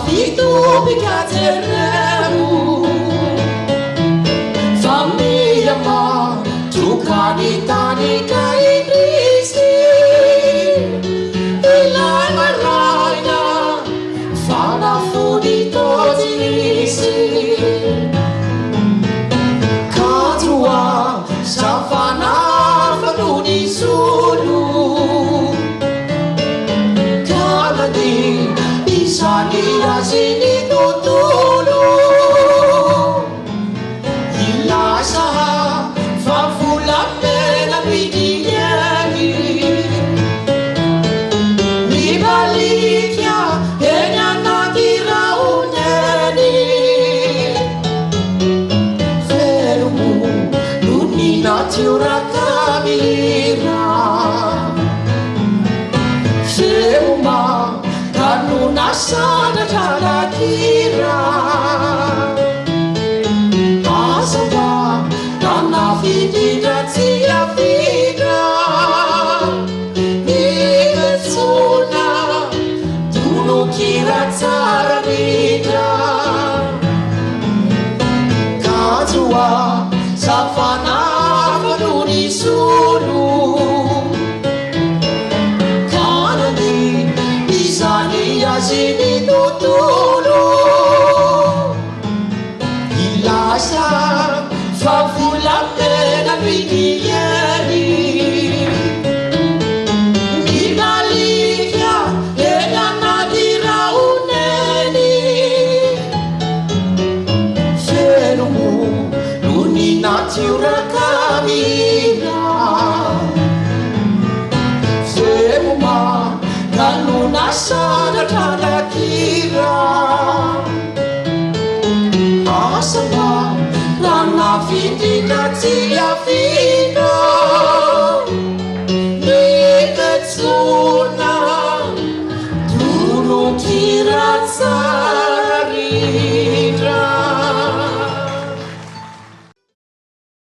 Fitu bikateremu Família ma Tukani tani kainisi Ilanga raina Fana fudi totinisi Katua Safana fanuni sulu Kalani Isani asini tutulu Ilasa Fafula pena bidiyani Mibalikia Enya nakira uneni Ferumu Lunina tiura kamira Feuma Kanuna sana talakira Asaba Nana fidi datia fida Niketsuna Tuno kira tarabida Katua Safana Fanuni sulu Kanani Isani Asini tutulu Ilasa Fafula pena bidiyani Mibalikia Enya nadira uneni Fenumu Lunina tiura kamira Femuma Kanuna sana talakira Asaba Lana fidi datia fida Niketsuna Tunu kiratsa